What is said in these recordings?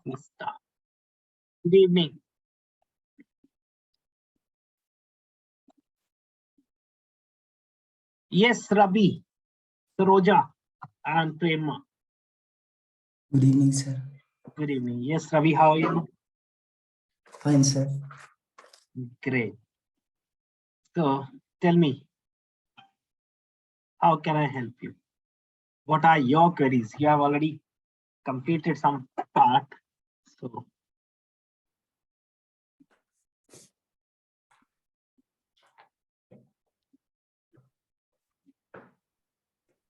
Let's start. Good evening. Yes, Rabi, Saroja, and Prema. Good evening, sir. Good evening. Yes, Ravi, how are you? Fine, sir. Great. So, tell me, how can I help you? What are your queries? You have already completed some part. So,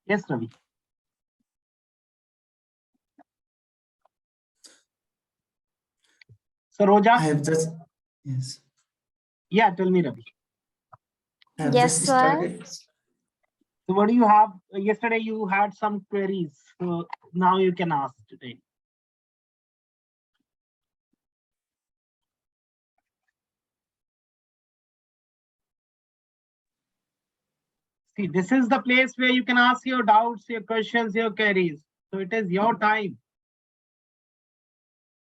yes, Ravi. Saroja? I have just, yes. Yeah, tell me, Ravi. I have Yes, just sir. started. So, what do you have? Yesterday, you had some queries. So, now you can ask today. See, this is the place where you can ask your doubts, your questions, your queries. So, it is your time.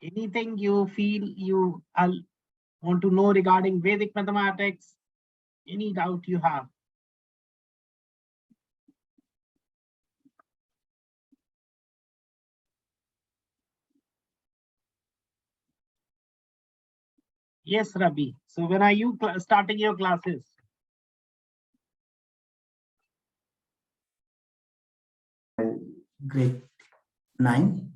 Anything you feel you want to know regarding Vedic mathematics, any doubt you have. Yes, Rabi. So when are you starting your classes? Grade 9.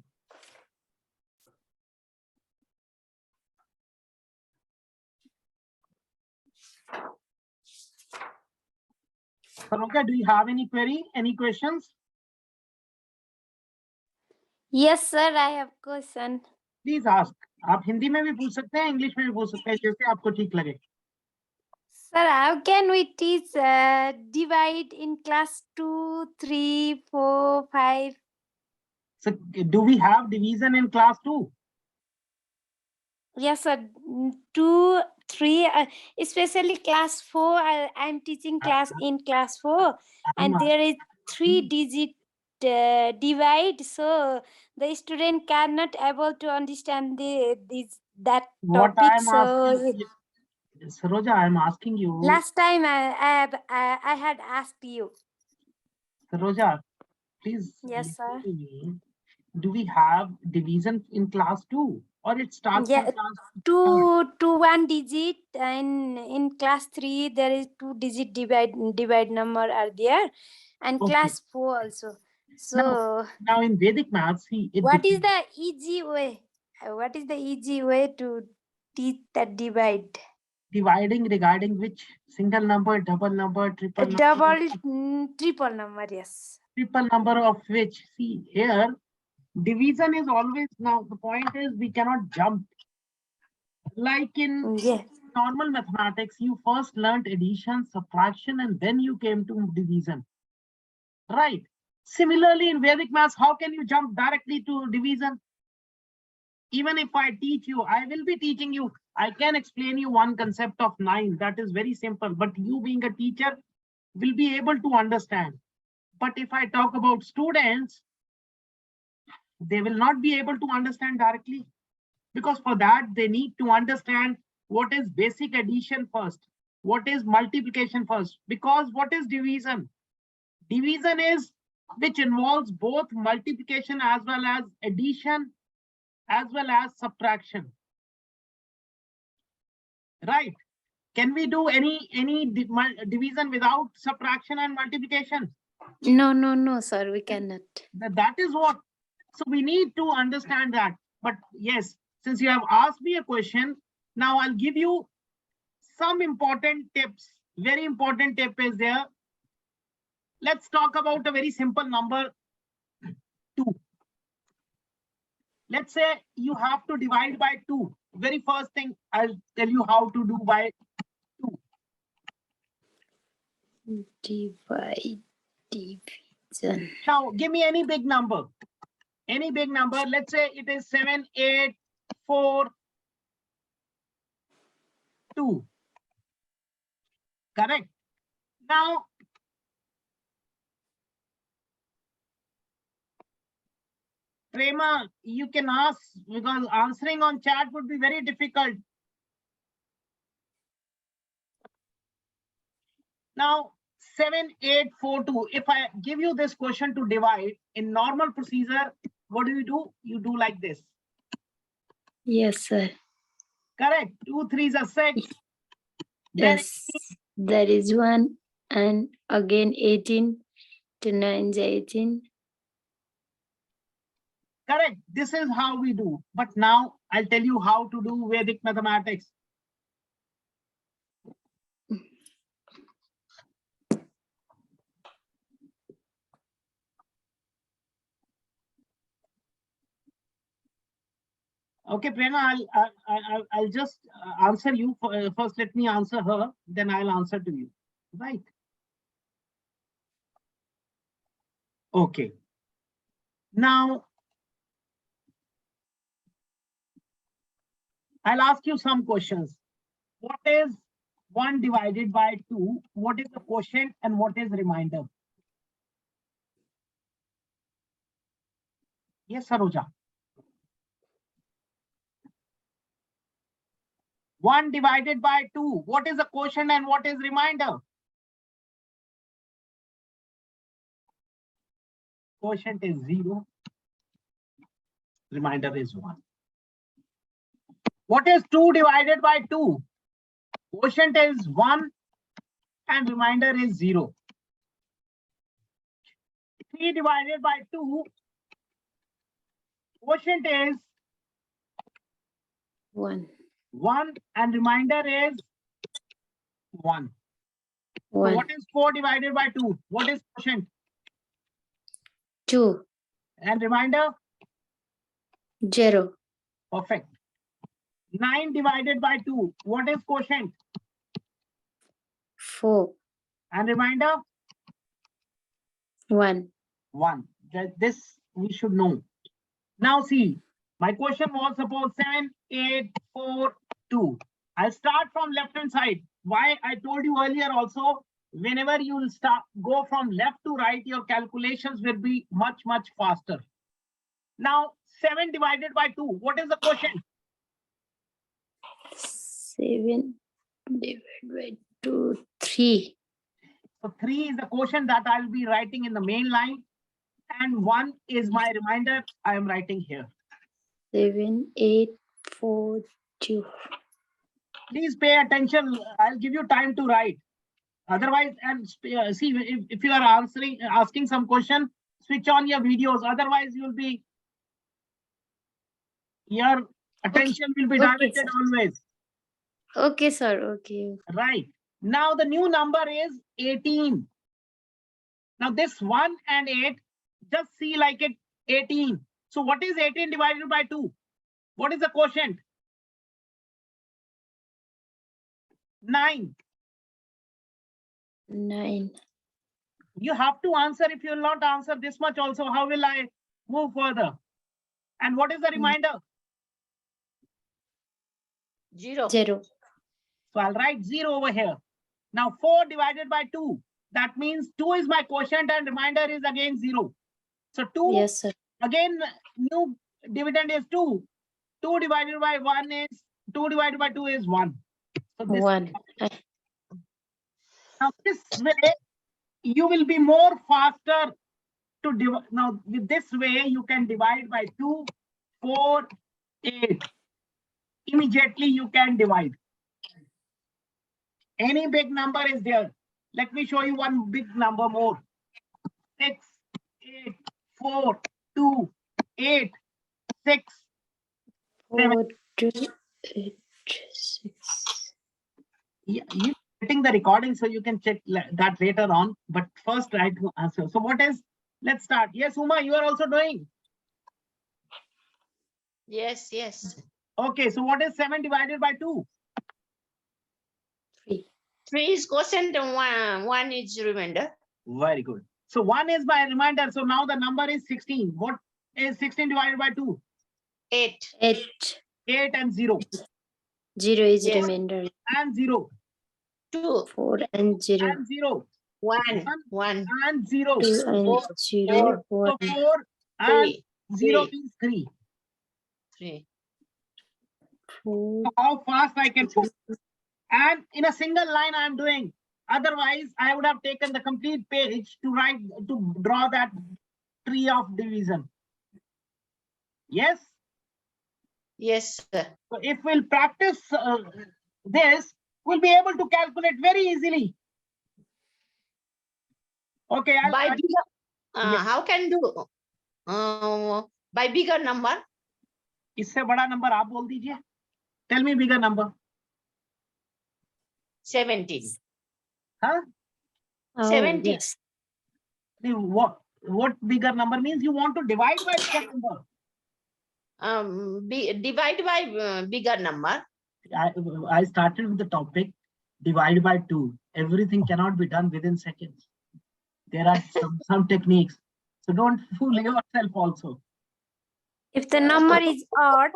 Saroja, do you have any query, any questions? Yes, sir. I have question. Please ask. आप हिंदी में भी पूछ सकते हैं, English में भी पूछ सकते हैं, जैसे आपको ठीक लगे. Sir, how can we teach divide in class 2, 3, 4, 5? So do we have division in class 2? Yes, sir. 2, 3, especially class 4. I'm teaching class in class 4, and there is 3-digit divide. So the student cannot able to understand that What topic. I'm So asking, Saroja, I'm asking you. last time I had asked you. Saroja, please. Yes, sir. listen to me. Do we have division in class 2? Or it starts Yeah, from class 3? to 1 digit, and in class 3 there is 2-digit divide number are there, and Okay. class 4 also. So Now in Vedic maths, what is the easy way? What is the easy way to teach that divide? dividing regarding which single number, double number, triple number? Triple number, yes. Triple number of which? See here, division is always, now the point is we cannot jump. Like in Yeah. normal mathematics, you first learned addition, subtraction, and then you came to division. Right. Similarly, in Vedic maths, how can you jump directly to division? Even if I teach you, I will be teaching you. I can explain you one concept of 9. That is very simple. But you being a teacher will be able to understand. But if I talk about students, they will not be able to understand directly. Because for that, they need to understand what is basic addition first. What is multiplication first? Because what is division? Division is which involves both multiplication as well as addition as well as subtraction. Right? Can we do any division without subtraction and multiplication? No, sir, we cannot. That is what. So we need to understand that. But yes, since you have asked me a question, now I'll give you some important tips. Very important tip is there. Let's talk about a very simple number 2. Let's say you have to divide by 2. Very first thing I'll tell you how to do by 2. Divide, division. Now give me any big number. Any big number. Let's say it is 7, 8, 4, 2. Correct. Now, Prema, you can ask because answering on chat would be very difficult. Now, 7842. If I give you this question to divide in normal procedure, what do? You do like this. Yes, sir. Correct. 2 3s are 6. Then Yes, that is 1. And again 18. 2 9 is 18. correct. This is how we do. But now I'll tell you how to do Vedic mathematics. Okay, Prerna, I'll just answer you. First, let me answer her, then I'll answer to you. Right. Okay. Now, I'll ask you some questions. What is 1 divided by 2? What is the quotient and what is remainder? Yes, Saroja. 1 divided by 2. What is the quotient and what is remainder? Quotient is 0. Remainder is 1. What is 2 divided by 2? Quotient is 1 and remainder is 0. 3 divided by 2. Quotient is 1. 1 and remainder is 1. So 1. what is 4 divided by 2? What is quotient? 2. And remainder? 0. Perfect. 9 divided by 2. What is quotient? 4. And remainder? 1. 1. This we should know. Now see, my question was suppose 7, 8, 4, 2. I'll start from left hand side. Why I told you earlier also, whenever you will go from left to right, your calculations will be much faster. Now 7 divided by 2. What is the quotient? 7 divided by 2. 3. So 3 is the quotient that I'll be writing in the main line. And 1 is my remainder. I am writing here. 7 8 4 2. Please pay attention. I'll give you time to write. Otherwise, and see, if you are asking some question, switch on your videos. Otherwise, your attention will be directed sir. always. Okay, sir. Okay. Right. Now the new number is 18. Now this 1 and 8, just see like it 18. So what is 18 divided by 2? What is the quotient? 9. 9. You have to answer. If you will not answer this much also, how will I move further? And what is the remainder? 0. So I'll write 0 over here. Now 4 divided by 2. That means 2 is my quotient and remainder is again 0. So 2, Yes, sir. again, new dividend is 2. 2 divided by 1 is 2 divided by 2 is 1. So this 1. now this way you will be more faster to divide. Now with this way you can divide by 2, 4, 8. Immediately you can divide. Any big number is there. Let me show you one big number more. 6, 8, 4, 2, 8, 6, 7. 4 2 8 6. Yeah, you're getting the recording, so you can check that later on. But first, try to answer. So, what is? Let's start. Yes, Uma, you are also doing. Yes, yes. Okay, so what is 7 divided by 2? 3. 3 is quotient and one is remainder. Very good. So 1 is my remainder. So now the number is 16. What is 16 divided by 2? 8. 8. 8 and 0. 0 is Yes. remainder. And 0. 2. 4 and 0. And 0. 1. 1. And 0. 2 and 4, 0. 1. So 4 and 3. 0 Three. means 3. 3. Four. How fast I can go. And in a single line I am doing. Otherwise, I would have taken the complete page to draw that tree of division. Yes. Yes, sir. So if we'll practice this, we'll be able to calculate very easily. Okay. By bigger, Yes. how can do? By bigger number. इससे बड़ा number आप बोल दीजिए. Tell me bigger number. 17. Huh? Oh, 70. yes. What bigger number means? You want to divide by bigger number. Divide by bigger number. I started with the topic divide by 2. Everything cannot be done within seconds. There are some techniques. So don't fool yourself also. If the number is odd,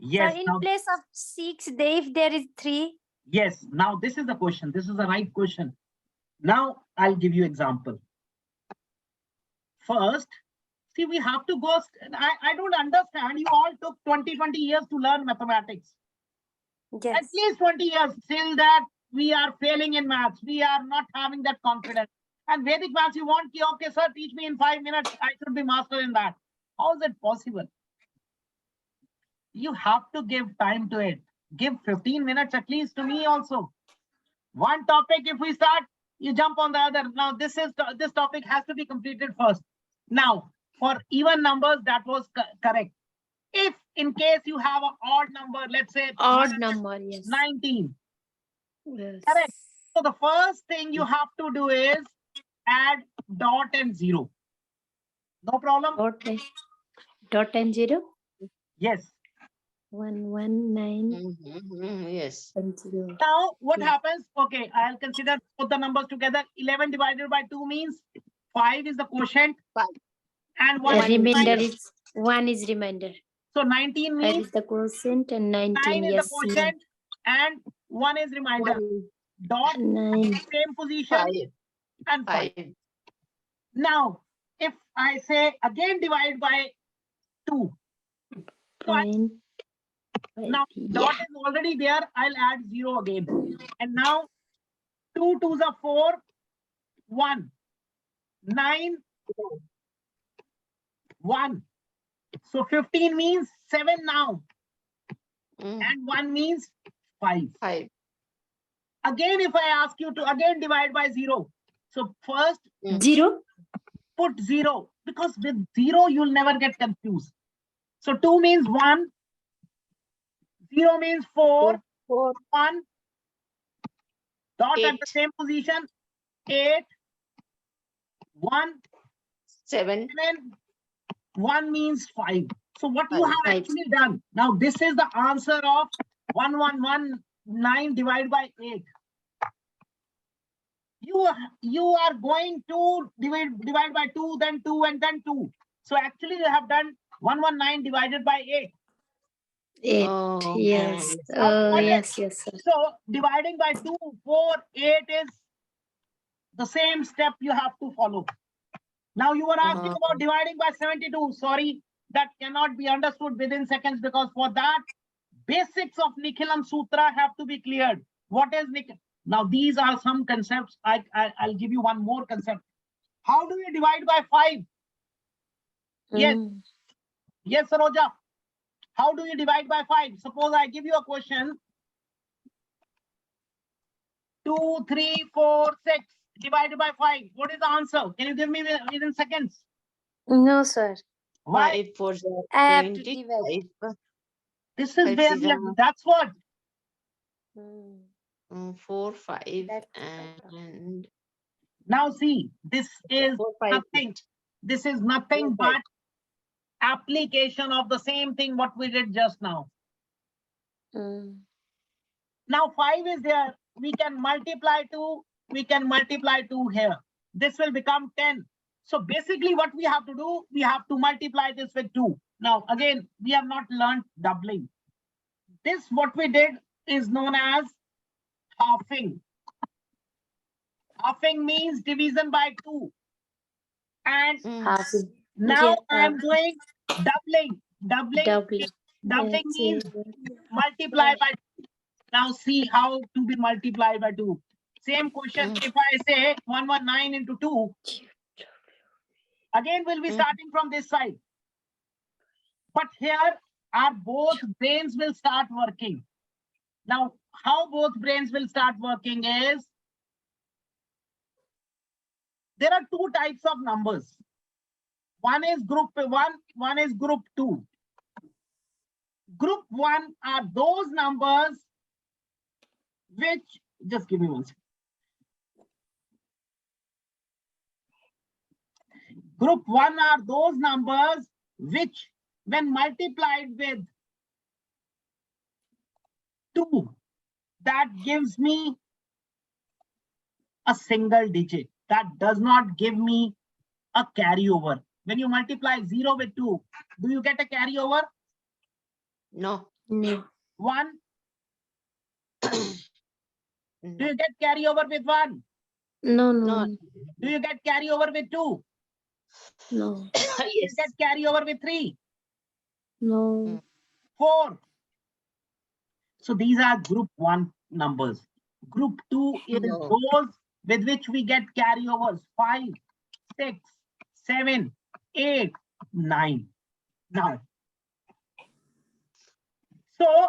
Yes. so in Now, place of 6, if there is 3. yes. Now this is the question. This is the right question. Now I'll give you example. First, see, we have to go. I don't understand. You all took 20 years to learn mathematics. At Yes. least 20 years. Till that, we are failing in maths. We are not having that confidence. And Vedic maths, you want, okay, sir, teach me in 5 minutes. I should be master in that. How is it possible? You have to give time to it. Give 15 minutes at least to me also. One topic, if we start, you jump on the other. Now, this topic has to be completed first. Now, for even numbers, that was correct. If in case you have an odd number, let's say Odd number, yes. 19. Yes. Correct. So the first thing you have to do is add dot and 0. No problem? Dot and 0. Yes. 119 Yes. and 0. Now, what Yeah. happens? Okay, I'll consider both the numbers together. 11 divided by 2 means 5 is the quotient. 5. And The 1 is remainder minus. is 1 is remainder. So 19 5 means is the quotient and 19, 9 is the yes. quotient and 1 is reminder. Dot 9. same position 5. and 5. 5. Now, if I say again divide by 2. Point. Now, dot is already there. I'll add 0 again. And now 2 2s are 4, 1, 9, 1. So 15 means 7 now. And 1 means 5. 5. Again, if I ask you to again divide by 0. So first 0. put 0. Because with 0, you'll never get confused. So 2 means 1. 0 means 4. 4. 1. Dot at 8. the same position. 8. 1. 7. 7. 1 means 5. So what you 5. have actually done. Now this is the answer of 1119 divided by 8. You are going to divide by 2, then 2, and then 2. So actually you have done 119 divided by 8. 8. Oh, Yes. yes. Yes, sir. So dividing by 2, 4, 8 is the same step you have to follow. Now you were asking about dividing by 72. Sorry, that cannot be understood within seconds because for that, basics of Nikhilam Sutra have to be cleared. What is Nikhil? Now these are some concepts. I'll give you one more concept. How do you divide by 5? Yes. Yes, Saroja. How do you divide by 5? Suppose I give you a question. 2, 3, 4, 6 divided by 5. What is the answer? Can you give me within seconds? No, sir. Why? 5 4 I have to 20. divide. This is 5 where six, that's what. 4 5 That's and Now see, this is 4 5 nothing. This is nothing 4, 5. but application of the same thing what we did just now. Now 5 is there. We can multiply 2. We can multiply 2 here. This will become 10. So basically what we have to do, we have to multiply this with 2. Now again, we have not learned doubling. This what we did is known as halving. Halving means division by 2. And Now Yes, I am doing doubling. Doubling. Doubling Yes, means yes. multiply by 2. Now see how to be multiplied by 2. Same question. If I say 119 into 2, again we'll be starting from this side. But here our both brains will start working. Now, how both brains will start working is, there are two types of numbers. One is group 1, one is group 2. Group 1 are those numbers which, just give me one second. Group 1 are those numbers which, when multiplied with 2, that gives me a single digit. That does not give me a carryover. When you multiply 0 with 2, do you get a carryover? No. No. 1. Do No. you get carryover with 1? No, No. no, Do you get carryover with 2? no, Do you Yes. get carryover with 3? no. 4? So these are group 1 numbers. Group 2 is No. those with which we get carryovers. 5, 6, 7, 8, 9. Now, so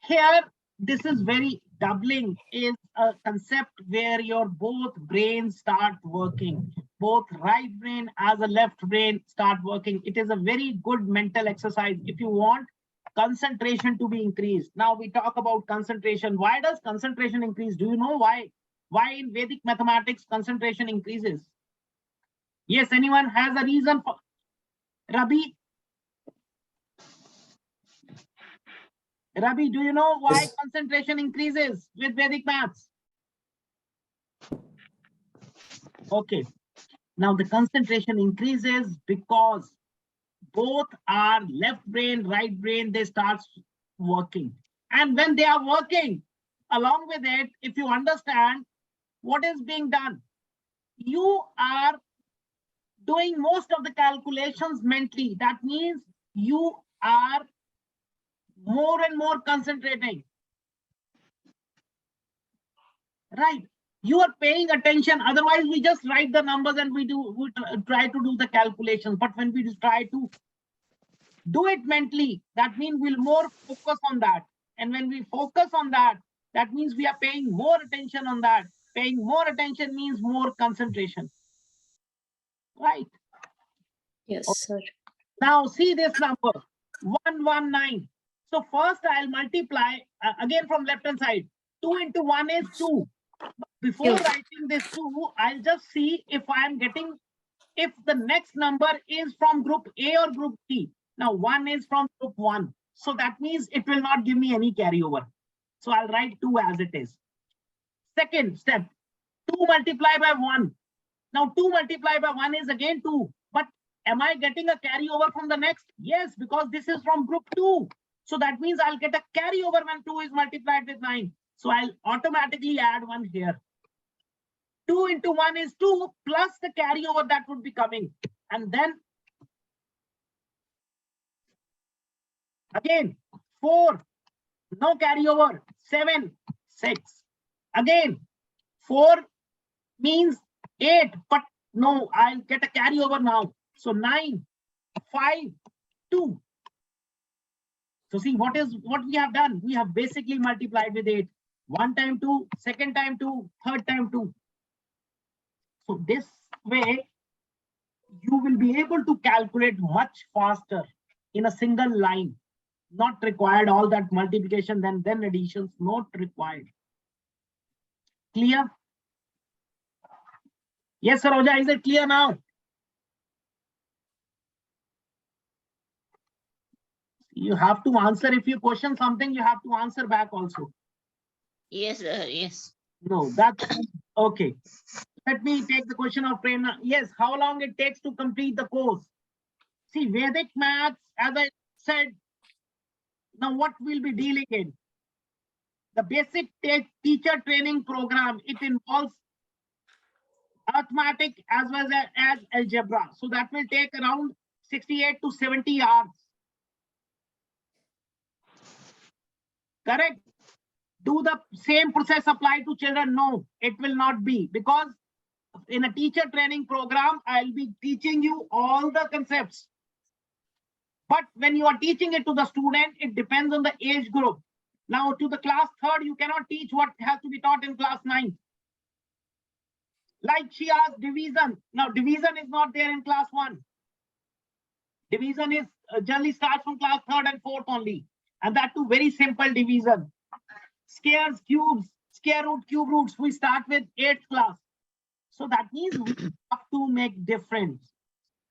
here, this is very doubling is a concept where your both brains start working. Both right brain as a left brain start working. It is a very good mental exercise if you want concentration to be increased. Now we talk about concentration. Why does concentration increase? Do you know why? Why in Vedic mathematics concentration increases? Yes, anyone has a reason for? Rabi? Rabi, do you know why Yes. concentration increases with Vedic maths? Okay. Now the concentration increases because both our left brain, right brain, they start working. And when they are working, along with it, if you understand what is being done, you are doing most of the calculations mentally. That means you are more and more concentrating. Right. You are paying attention. Otherwise, we just write the numbers and we try to do the calculations. But when we try to do it mentally, that means we'll more focus on that. And when we focus on that, that means we are paying more attention on that. Paying more attention means more concentration. Right. Yes, sir. Now see this number, 119. So first I'll multiply again from left hand side. 2 into 1 is 2. Before writing this 2, I'll just see if I'm getting, if the next number is from group A or group B. Now 1 is from group 1. So that means it will not give me any carryover. So I'll write 2 as it is. Second step, 2 multiplied by 1. Now 2 multiplied by 1 is again 2. But am I getting a carryover from the next? Yes, because this is from group 2. So that means I'll get a carryover when 2 is multiplied with 9. So I'll automatically add 1 here. 2 into 1 is 2 plus the carryover that would be coming. And then again 4, no carryover. 7, 6. Again 4 means 8, but no, I'll get a carryover now. So 9, 5, 2. So see what we have done. We have basically multiplied with 8. 1 time 2, second time 2, third time 2. So this way, you will be able to calculate much faster in a single line. Not required all that multiplication, then additions, not required. Clear? Yes, Saroja, is it clear now? You have to answer. If you question something, you have to answer back also. Yes, yes. No, that's okay. Let me take the question of Prerna. Yes, how long it takes to complete the course? See, Vedic maths, as I said, now what we'll be dealing in? The basic teacher training program, it involves arithmetic as well as algebra. So that will take around 68 to 70 hours. Correct? Do the same process apply to children? No, it will not be, because in a teacher training program, I'll be teaching you all the concepts. But when you are teaching it to the student, it depends on the age group. Now to the class 3rd, you cannot teach what has to be taught in class 9. Like she asked division. Now division is not there in class 1. Division is generally starts from class 3rd and 4th only. And that too very simple division. Squares, cubes, square root, cube roots, we start with 8th class. So that means we have to make difference.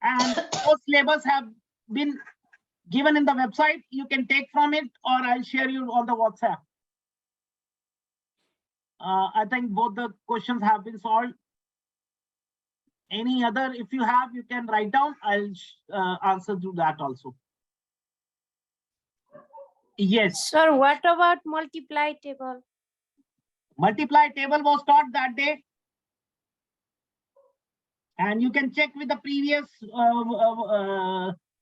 And those syllabus have been given in the website. You can take from it, or I'll share you on the WhatsApp. I think both the questions have been solved. Any other, if you have, you can write down. I'll answer to that also. Yes. Sir, what about multiply table? Multiply table was taught that day. And you can check with the previous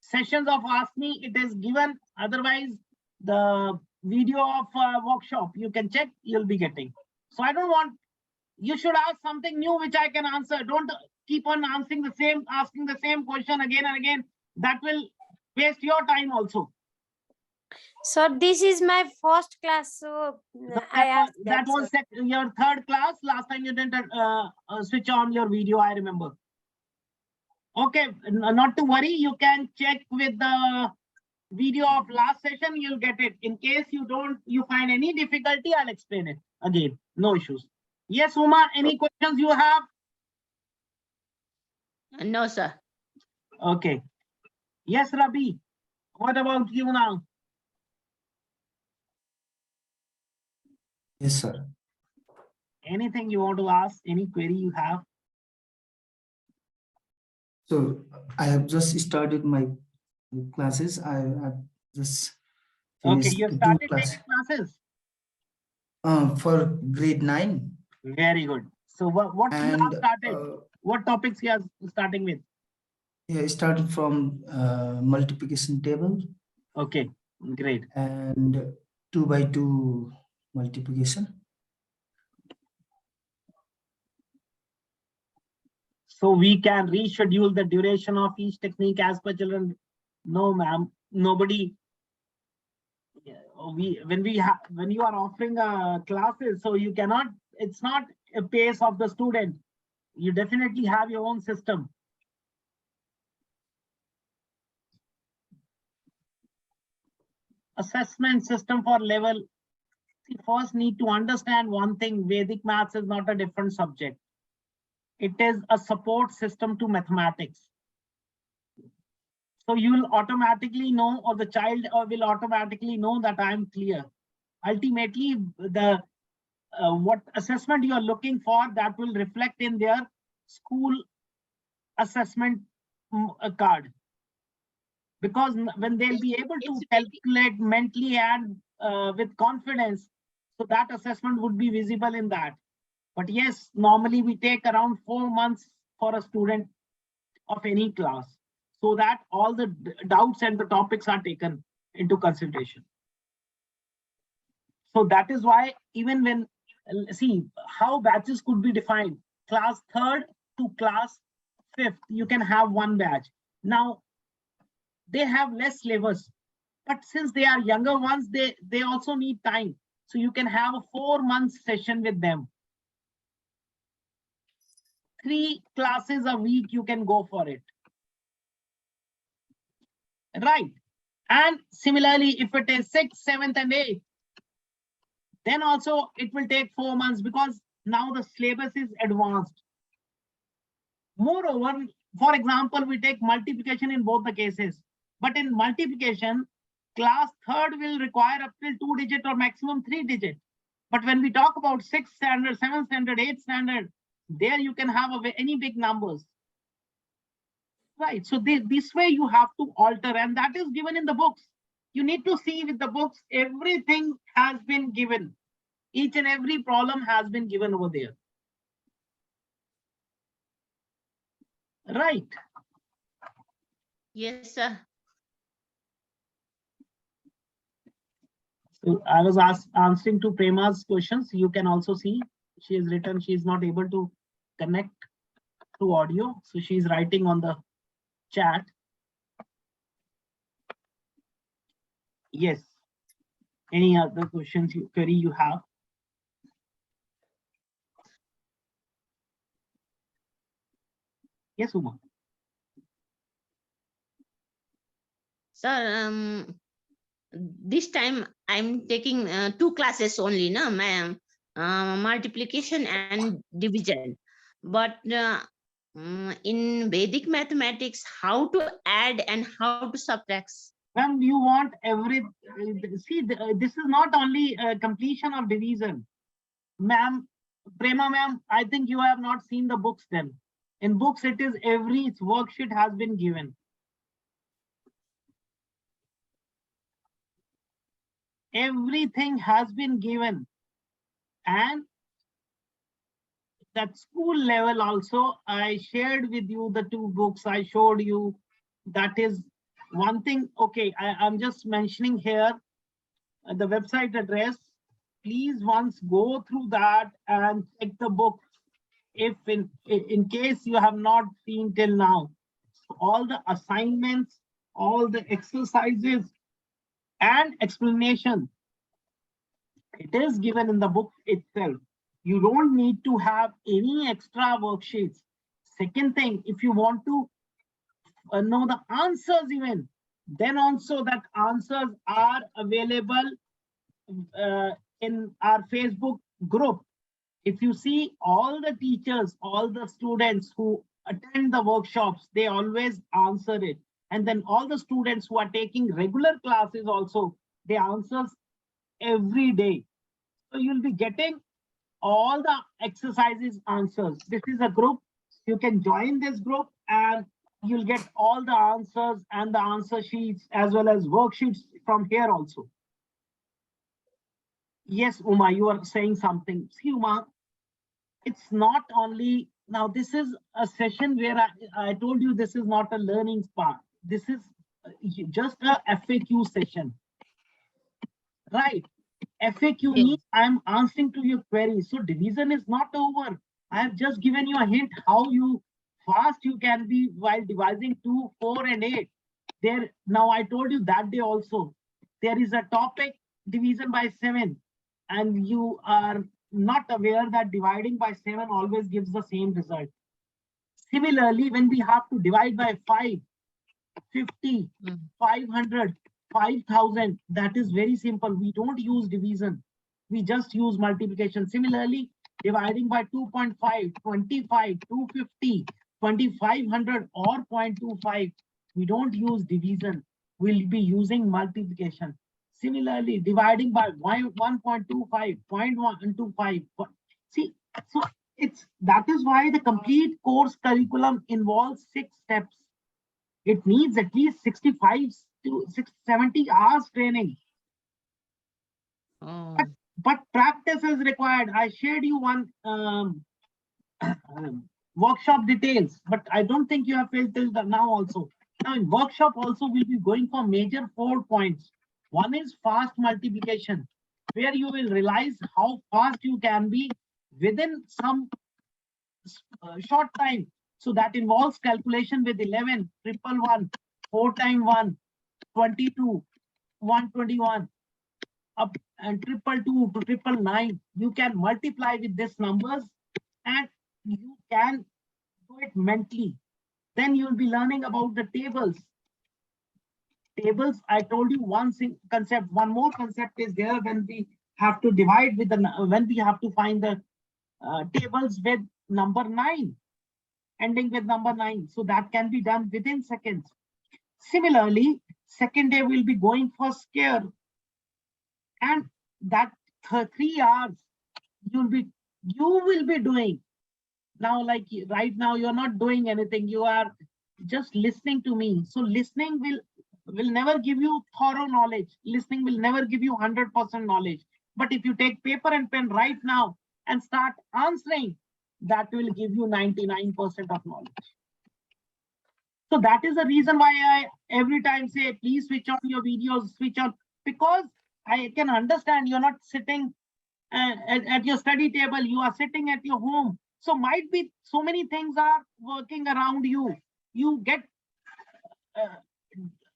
sessions of Ask Me. It is given. Otherwise, the video of workshop, you can check, you'll be getting. So I don't want, you should ask something new which I can answer. Don't keep on asking the same question again and again. That will waste your time also. So this is my first class, so I asked that was your 3rd class. Last time you didn't switch on your video, I remember. Okay, not to worry. You can check with the video of last session. You'll get it. In case you find any difficulty, I'll explain it again. No issues. Yes, Uma, any questions you have? No, sir. Okay. Yes, Rabi. What about you now? Yes, sir. Anything you want to ask? Any query you have? So I have just started my classes. I have just Okay, finished you the 2 started class. taking classes. For grade 9. Very good. So what you have And started? What topics you are starting with? yeah, I started from multiplication table Okay, great. and 2 by 2 multiplication. So we can reschedule the duration of each technique as per children. No, ma'am, nobody. When you are offering classes, so you cannot. It's not a pace of the student. You definitely have your own system. Assessment system for level. You first need to understand one thing: Vedic maths is not a different subject. It is a support system to mathematics. So you will automatically know, or the child will automatically know that I'm clear. Ultimately, the what assessment you are looking for, that will reflect in their school assessment card. Because when they'll be able to calculate mentally and with confidence, so that assessment would be visible in that. But yes, normally we take around 4 months for a student of any class, so that all the doubts and the topics are taken into consideration. So that is why, even when, see how batches could be defined. Class 3rd to class 5th, you can have one batch. Now, they have less syllabus, but since they are younger ones, they also need time. So you can have a 4-month session with them. 3 classes a week, you can go for it. Right. And similarly, if it is 6th, 7th, and 8th, then also it will take 4 months, because now the syllabus is advanced. Moreover, for example, we take multiplication in both the cases. But in multiplication, class 3rd will require up till 2 digit or maximum 3 digit. But when we talk about 6th standard, 7th standard, 8th standard, there you can have any big numbers. Right. So this way you have to alter, and that is given in the books. You need to see with the books, everything has been given. Each and every problem has been given over there. Right. Yes, sir. So I was answering to Prema's questions. You can also see she has written she is not able to connect to audio. So she is writing on the chat. Yes. Any other questions query you have? Yes, Uma. Sir, this time I'm taking 2 classes only, no, ma'am. Multiplication and division. But in Vedic mathematics, how to add and how to subtract? Ma'am, you want every see this is not only completion of division. Ma'am, Prema ma'am, I think you have not seen the books then. In books, it is every worksheet has been given. Everything has been given. And that school level also, I shared with you the 2 books I showed you. That is one thing. Okay, I'm just mentioning here the website address. Please once go through that and check the book if in case you have not seen till now. All the assignments, all the exercises and explanation, it is given in the book itself. You don't need to have any extra worksheets. Second thing, if you want to know the answers even, then also that answers are available in our Facebook group. If you see all the teachers, all the students who attend the workshops, they always answer it. And then all the students who are taking regular classes also, they answers every day. So you'll be getting all the exercises answers. This is a group. You can join this group and you'll get all the answers and the answer sheets as well as worksheets from here also. Yes, Uma, you are saying something. See, Uma, it's not only now, this is a session where I told you this is not a learning part. This is just a FAQ session, right? FAQ means I'm answering to your queries. So division is not over. I have just given you a hint how you fast you can be while dividing 2, 4, and 8. There now I told you that day also. There is a topic division by 7, and you are not aware that dividing by 7 always gives the same result. Similarly, when we have to divide by 5, 50, 500, 5,000, that is very simple. We don't use division. We just use multiplication. Similarly, dividing by 2.5, 25, 250, 2500 or 0.25, we don't use division. We'll be using multiplication. Similarly, dividing by 1.25, 0.125. See, so that is why the complete course curriculum involves 6 steps. It needs at least 65 to 70 hours training. But practice is required. I shared you one workshop details, but I don't think you have filled till now also. Now in workshop also we'll be going for major 4 points. One is fast multiplication, where you will realize how fast you can be within some short time. So that involves calculation with 11, 111, 4 times 1, 22, 121, up and 222 to 999. You can multiply with these numbers and you can do it mentally. Then you'll be learning about the tables. Tables, I told you one concept. One more concept is there when we have to divide with when we have to find the tables with number 9, ending with number 9. So that can be done within seconds. Similarly, second day we'll be going for scare, and that 3 hours you will be doing. Now, like right now, you're not doing anything. You are just listening to me. So listening will never give you thorough knowledge. Listening will never give you 100% knowledge. But if you take paper and pen right now and start answering, that will give you 99% of knowledge. So that is the reason why I every time say, please switch on your videos, switch on, because I can understand you're not sitting at your study table, you are sitting at your home. So might be so many things are working around you. You get uh,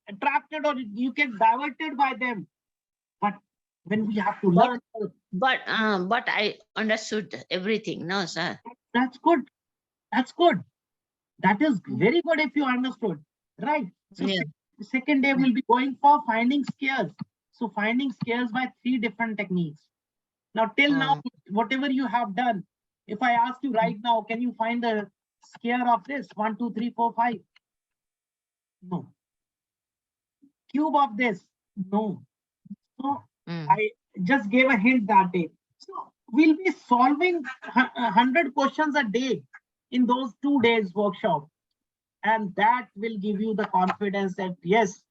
attracted or you get diverted by them. But when we have to learn, But I understood everything. No, sir. that's good. That's good. That is very good if you understood. Right. So Yeah. second day will be going for finding scares. So finding scares by 3 different techniques. Now, till now, whatever you have done, if I ask you right now, can you find the scare of this? 1, 2, 3, 4, 5? No. Cube of this? No. So I just gave a hint that day. So we'll be solving 100 questions a day in those 2 days workshop. And that will give you the confidence that, yes,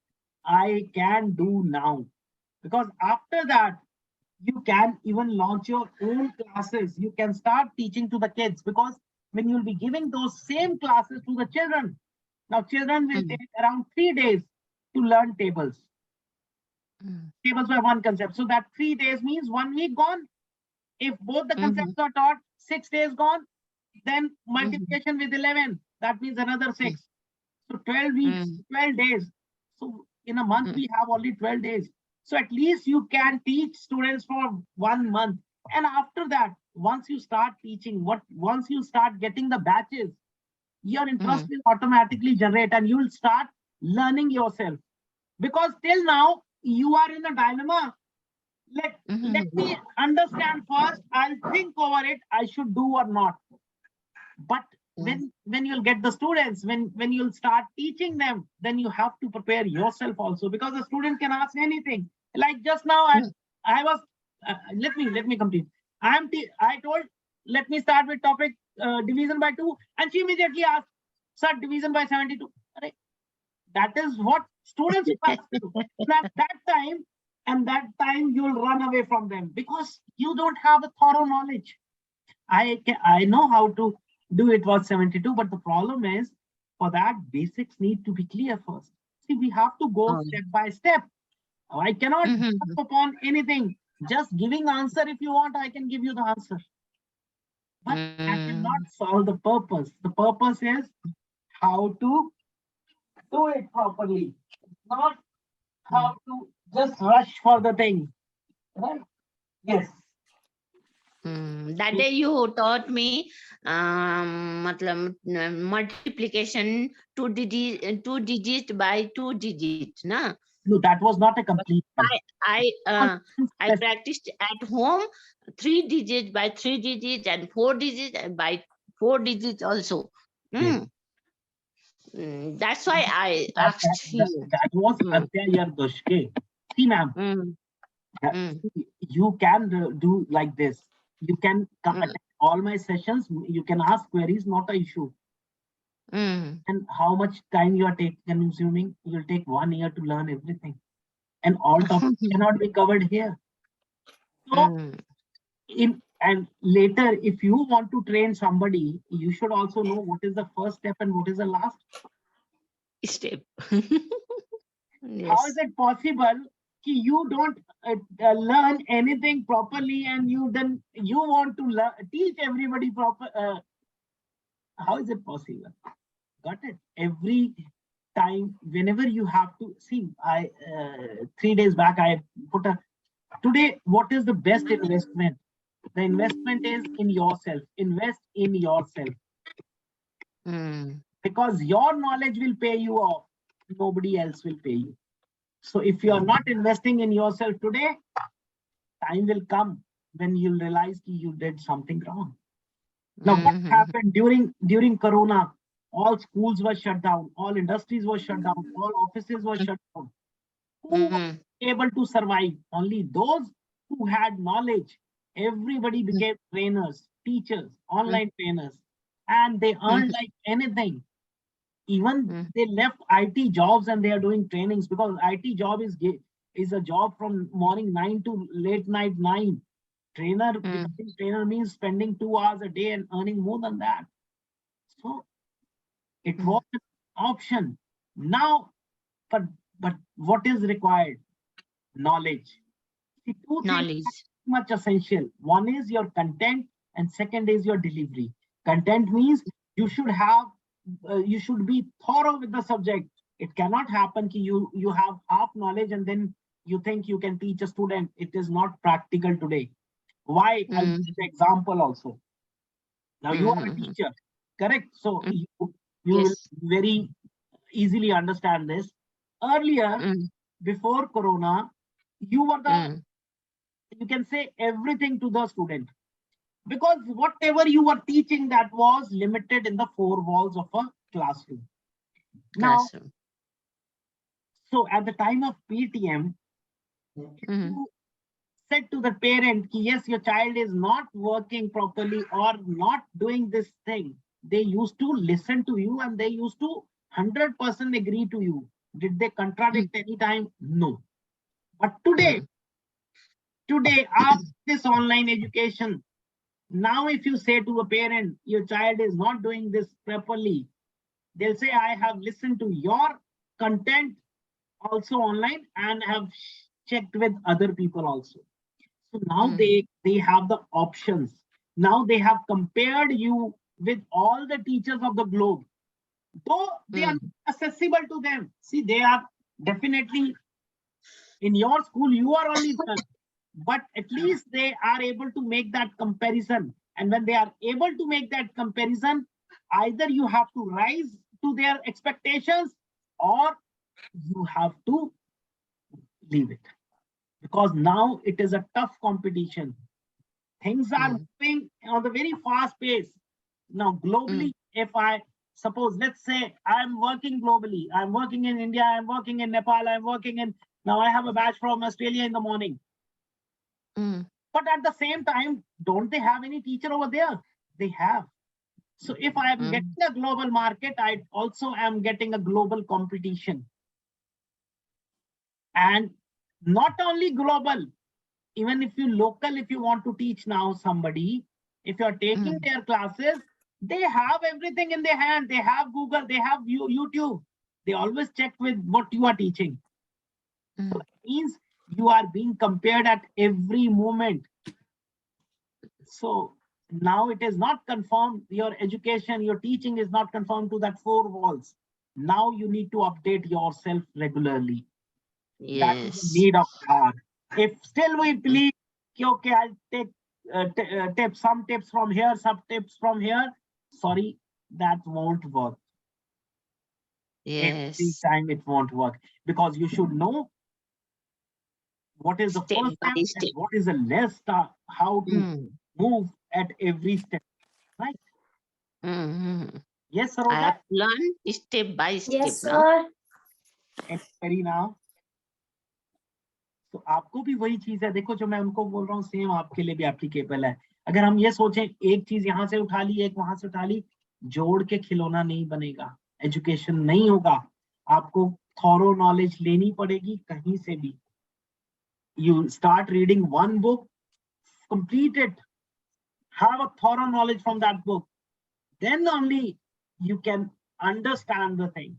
I can do now. Because after that, you can even launch your own classes. You can start teaching to the kids, because when you'll be giving those same classes to the children, now children will take around 3 days to learn tables. Tables by one concept. So that 3 days means 1 week gone. If both the concepts are taught, 6 days gone, then multiplication with 11, that means another 6. So 12 weeks, 12 days. So in a month, we have only 12 days. So at least you can teach students for 1 month. And after that, once you start teaching, once you start getting the batches, your interest will automatically generate and you will start learning yourself. Because till now, you are in a dilemma. Let me understand first. I'll think over it. I should do or not. But when you'll get the students, when you'll start teaching them, then you have to prepare yourself also, because the student can ask anything. Like just now, I was let me complete. I told, let me start with topic division by 2, and she immediately asked, sir, division by 72. Right? That is what students ask you. That time you'll run away from them because you don't have a thorough knowledge. I know how to do it was 72, but the problem is, for that, basics need to be clear first. See, we have to go step by step. I cannot jump upon anything. Just giving answer, if you want, I can give you the answer. But that will not solve the purpose. The purpose is how to do it properly, not how to just rush for the thing. Right? Yes. That day you taught me multiplication 2 digit by 2 digit, na? No, that was not a complete one. I practiced at home 3 digits by 3 digits and 4 digits by 4 digits also. Yes. That's why I asked you. That was Atyayar Doshke. See, ma'am, you can do like this. You can attend all my sessions. You can ask queries, not an issue. And how much time you are consuming? You'll take 1 year to learn everything. And all topics cannot be covered here. So, and later, if you want to train somebody, you should also know what is the first step and what is the last step. Yes. How is it possible that you don't learn anything properly and you want to teach everybody proper? How is it possible? Got it? Every time, whenever you have to see, 3 days back I put today. What is the best investment? The investment is in yourself. Invest in yourself. Because your knowledge will pay you off. Nobody else will pay you. So if you are not investing in yourself today, time will come when you'll realize you did something wrong. Now, what happened during Corona? All schools were shut down. All industries were shut down. All offices were shut down. Who was able to survive? Only those who had knowledge. Everybody became trainers, teachers, online trainers, and they earned like anything. Even they left IT jobs and they are doing trainings, because IT job is a job from morning 9 to late night 9. Becoming trainer means spending 2 hours a day and earning more than that. So it was option. Now, but what is required? Knowledge. See, two things Knowledge. are much essential. One is your content, and second is your delivery. Content means you should have, you should be thorough with the subject. It cannot happen that you have half knowledge and then you think you can teach a student. It is not practical today. Why? I'll give you an example also. Now you are a teacher, correct? So you will Yes. very easily understand this. Earlier, before Corona, you were the, you can say everything to the student, because whatever you were teaching, that was limited in the four walls of a classroom. Now, Classroom. so at the time of PTM, you said to the parent, ki, yes, your child is not working properly or not doing this thing. They used to listen to you and they used to 100% agree to you. Did they contradict any time? No. But today, after this online education, now if you say to a parent, your child is not doing this properly, they'll say, I have listened to your content also online and have checked with other people also. So now they have the options. Now they have compared you with all the teachers of the globe. Though they are not accessible to them. See, they are definitely in your school, you are only one, but at least they are able to make that comparison. And when they are able to make that comparison, either you have to rise to their expectations or you have to leave it. Because now it is a tough competition. Things are moving on a very fast pace. Now, globally, if I suppose, let's say I'm working globally, I'm working in India, I'm working in Nepal, I'm working in, now I have a batch from Australia in the morning. But at the same time, don't they have any teacher over there? They have. So if I am getting a global market, I also am getting a global competition. And not only global, even if you local, if you want to teach now somebody, if you're taking their classes, they have everything in their hand. They have Google, they have YouTube. They always check with what you are teaching. So that means you are being compared at every moment. So now it is not confirmed. Your education, your teaching is not conformed to that four walls. Now you need to update yourself regularly. That is the need of hour. If still we believe, okay, I'll take tips, some tips from here, some tips from here. Sorry, that won't work. Every time it won't work, because you should know what is the first step and what is the last step, how to move at every step, right? Yes, I Saroja? have learned step by step. Yes, sir. And Karina? तो आपको भी वही चीज है, देखो जो मैं उनको बोल रहा हूँ सेम आपके लिए भी एप्लीकेबल है. अगर हम ये सोचें एक चीज यहाँ से उठा ली, एक वहां से उठा ली, जोड़ के खिलौना नहीं बनेगा, एजुकेशन नहीं होगा. आपको थॉरो नॉलेज लेनी पड़ेगी कहीं से भी. You start reading one book, complete it, have a thorough knowledge from that book, then only you can understand the things.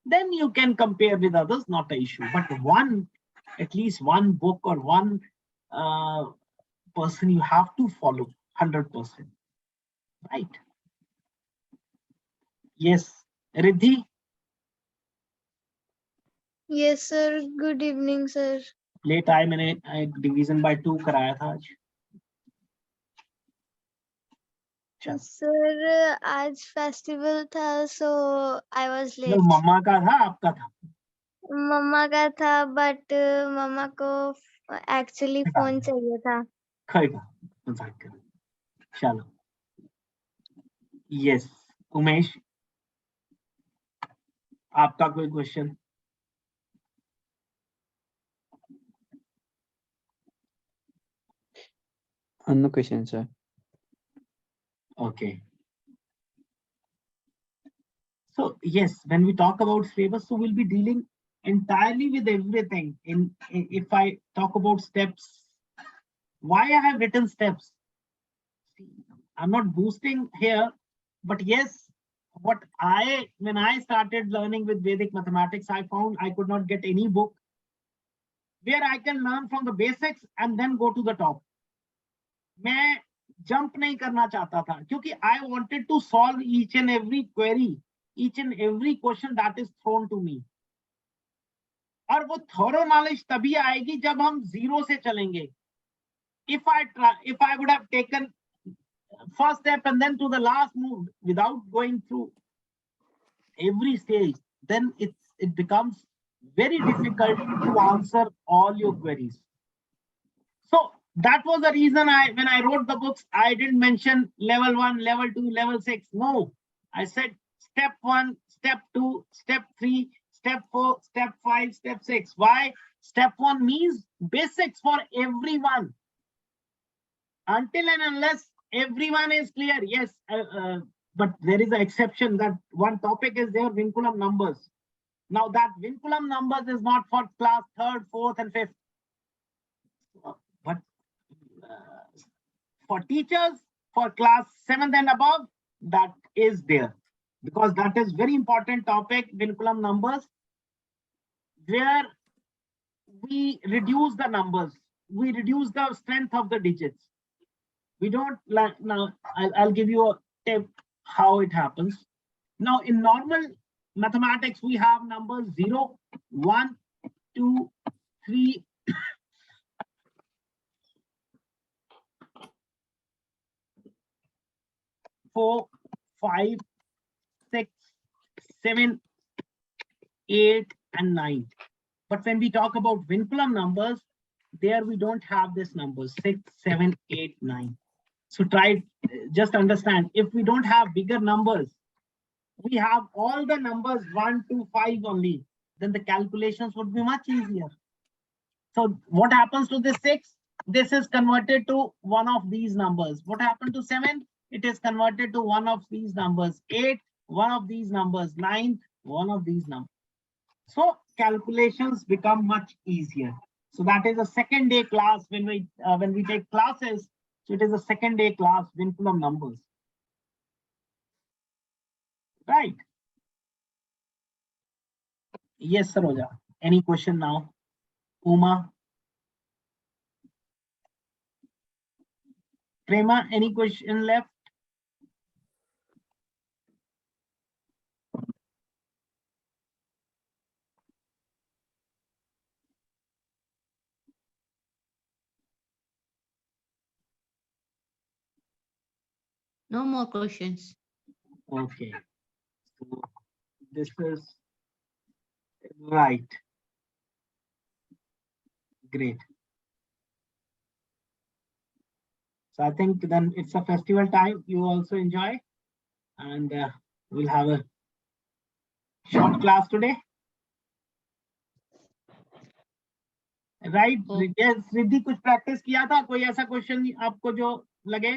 Then you can compare with others, not an issue. But at least one book or one person you have to follow 100%, right? Yes, Riddhi? Yes, sir. Good evening, sir. Late आए, मैंने division by 2 कराया था आज. Sir, आज festival था, so I was late. मम्मा का था, आपका था? मम्मा का था, but मम्मा को actually phone चाहिए था. कोई बात, मजाक कर. चलो. Yes, उमेश, आपका कोई question? No question, sir. Okay. So yes, when we talk about syllabus, so we'll be dealing entirely with everything. If I talk about steps, why I have written steps? I'm not boosting here, but yes, when I started learning with Vedic mathematics, I found I could not get any book where I can learn from the basics and then go to the top. मैं jump नहीं करना चाहता था क्योंकि I wanted to solve each and every query, each and every question that is thrown to me. और वो thorough knowledge तभी आएगी जब हम zero से चलेंगे. If I would have taken first step and then to the last move without going through every stage, then it becomes very difficult to answer all your queries. So that was the reason when I wrote the books, I didn't mention level 1, level 2, level 6. No, I said step 1, step 2, step 3, step 4, step 5, step 6. Why? Step 1 means basics for everyone. Until and unless everyone is clear, yes, but there is an exception that one topic is there, vinculum numbers. Now that vinculum numbers is not for class 3rd, 4th and 5th. But for teachers, for class 7th and above, that is there. Because that is very important topic, vinculum numbers, where we reduce the numbers. We reduce the strength of the digits. We don't like, now I'll give you a tip how it happens. Now in normal mathematics, we have numbers 0, 1, 2, 3, 4, 5, 6, 7, 8, and 9. But when we talk about vinculum numbers, there we don't have this numbers 6, 7, 8, 9. So try, just understand, if we don't have bigger numbers, we have all the numbers 1 to 5 only, then the calculations would be much easier. So what happens to this 6? This is converted to one of these numbers. What happened to 7? It is converted to one of these numbers. 8, one of these numbers. 9, one of these numbers. So calculations become much easier. So that is a second day class when we take classes. So it is a second day class, vinculum numbers. Right. Yes, Saroja. Any question now? Uma? Prema, any question left? No more questions. Okay. So this is right. Great. So I think then it's a festival time. You also enjoy, and we'll have a short class today. Right? Yes, Riddhi कुछ practice किया था? कोई ऐसा question आपको जो लगे?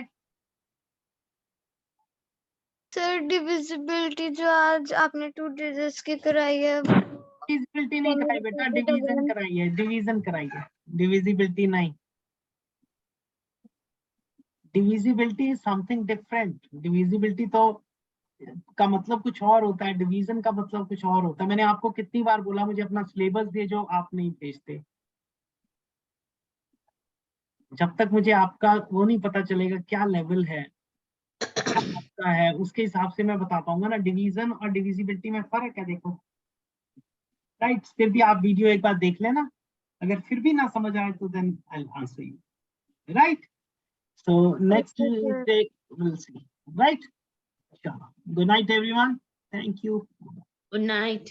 Sir divisibility जो आज आपने 2 डिजिट्स की कराई है डिविजिबिलिटी नहीं कराई बेटा, डिवीजन कराई है, डिवीजन कराई है, डिविजिबिलिटी नहीं. Divisibility is something different. Divisibility तो का मतलब कुछ और होता है, डिवीजन का मतलब कुछ और होता है. मैंने आपको कितनी बार बोला मुझे अपना सिलेबस भेजो, आप नहीं भेजते. जब तक मुझे आपका वो नहीं पता चलेगा क्या लेवल है, क्या आपका है, उसके हिसाब से मैं बता पाऊंगा ना. डिवीजन और डिविजिबिलिटी में फर्क है, देखो. राइट. फिर भी आप वीडियो एक बार देख लेना, अगर फिर भी ना समझ आए तो then I will answer you. Right. So next day will see. Right. Good night, everyone. Thank you. Good night.